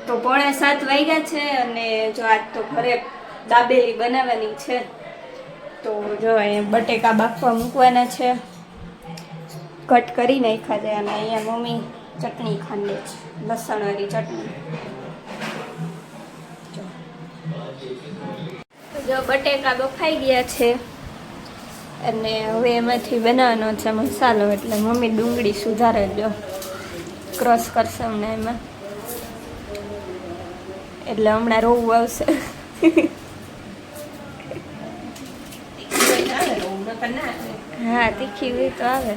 તો 6:45 વાગ્યા છે અને જો આજ તો ઘરે દાબેલી બનાવવાની છે. તો જો અહીંયા બટેકા બાફવા મૂકવાના છે, કટ કરી નાખ્યા છે અને અહીંયા મમ્મી ચટણી ખાંડે છે, લસણવાળી ચટણી. તો જો બટેકા બફાઈ ગયા છે અને હવે એમાંથી બનાવવાનો છે મસાલો. એટલે મમ્મી ડુંગળી સુધારે લો, ક્રોસ કરશે હમણાં એમાં, એટલે હમણાં રોવું આવશે. હા, તીખી હોય તો આવે.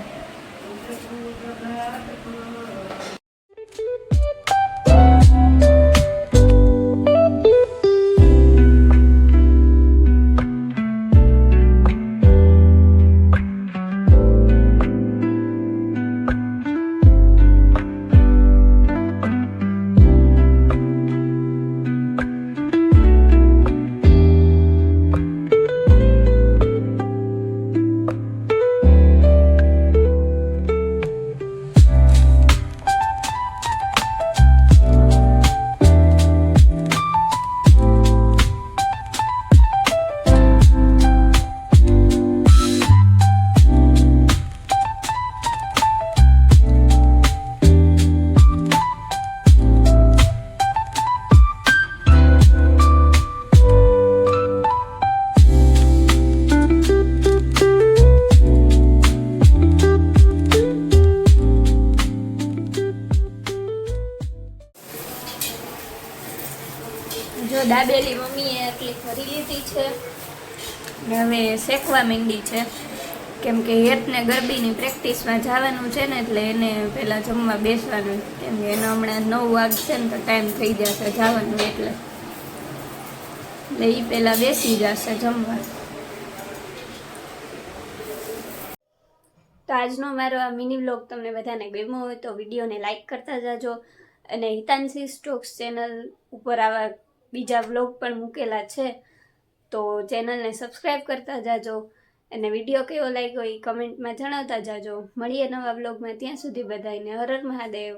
જો દાબેલી મમ્મીએ એટલી ભરી લીધી છે ને હવે શેકવા માંડી છે, કેમ કે હેતને ગરબીની પ્રેક્ટિસમાં જવાનું છે ને, એટલે એને પહેલાં જમવા બેસવાનું, કેમ કે એને હમણાં 9 વાગશે ને તો ટાઈમ થઈ જશે જવાનું, એટલે એ પહેલાં બેસી જશે જમવા. તો આજનો મારો આ મિની વ્લોગ તમને બધાને ગમ્યો હોય તો વિડીયોને લાઇક કરતા જાજો, અને હિતાંશી સ્ટોક્સ ચેનલ ઉપર આવા બીજા વ્લોગ પણ મૂકેલા છે, તો ચેનલને સબસ્ક્રાઈબ કરતા જાજો. અને વિડીયો કેવો લાગ્યો એ કમેન્ટમાં જણાવતા જાજો. મળીએ નવા વ્લોગમાં, ત્યાં સુધી બધાને હર હર મહાદેવ.